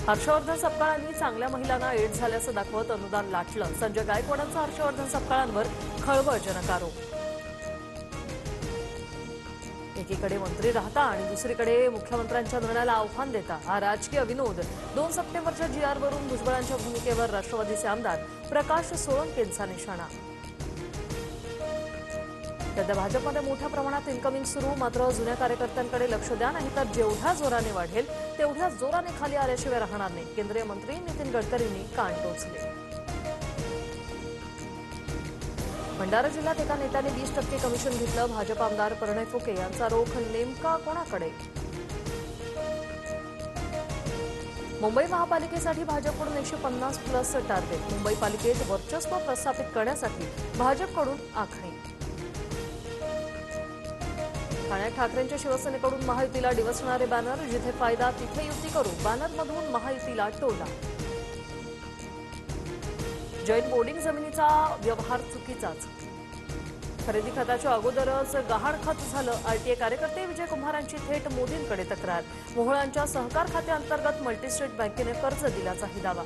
हर्षवर्धन सपकाळांनी चांगल्या महिलांना एड्स झाल्याचं दाखवत अनुदान लाटलं. संजय गायकवाडांचा हर्षवर्धन सपकाळांवर खळबळजनक आरोप. एकीकडे मंत्री राहता आणि दुसरीकडे मुख्यमंत्र्यांच्या निर्णयाला आव्हान देता हा राजकीय विनोद. 2 सप्टेंबरच्या जीआरवरून भुजबळांच्या भूमिकेवर राष्ट्रवादीचे आमदार प्रकाश सोळंकेंचा निशाणा. सध्या भाजपमध्ये मोठ्या प्रमाणात इन्कमिंग सुरू. मात्र जुन्या कार्यकर्त्यांकडे लक्ष द्या, नाहीतर जेवढ्या जोराने वाढेल तेवढ्या जोराने खाली आल्याशिवाय राहणार नाही. केंद्रीय मंत्री नितीन गडकरींनी कान टोचले. भंडारा जिल्ह्यात एका नेत्याने 20% कमिशन घेतलं. भाजप आमदार प्रणय फुके यांचा रोख नेमका कोणाकडे? मुंबई महापालिकेसाठी भाजपकडून 150+ टार्गेट. मुंबई पालिकेत वर्चस्व प्रस्थापित करण्यासाठी भाजपकडून आखणी. ठाण्यात ठाकरेंच्या शिवसेनेकडून महायुतीला डिवचणारे बॅनर. जिथे फायदा तिथे युती करू, बॅनरमधून महायुतीला टोला. जैन बोर्डिंग जमिनीचा व्यवहार चुकीचाच. खरेदी खताच्या अगोदरच गहाणखत झालं. आरटीए कार्यकर्ते विजय कुंभारांची थेट मोदींकडे तक्रार. मोहोळांच्या सहकार खात्याअंतर्गत मल्टीस्टेट बँकेने कर्ज दिल्याचाही दावा.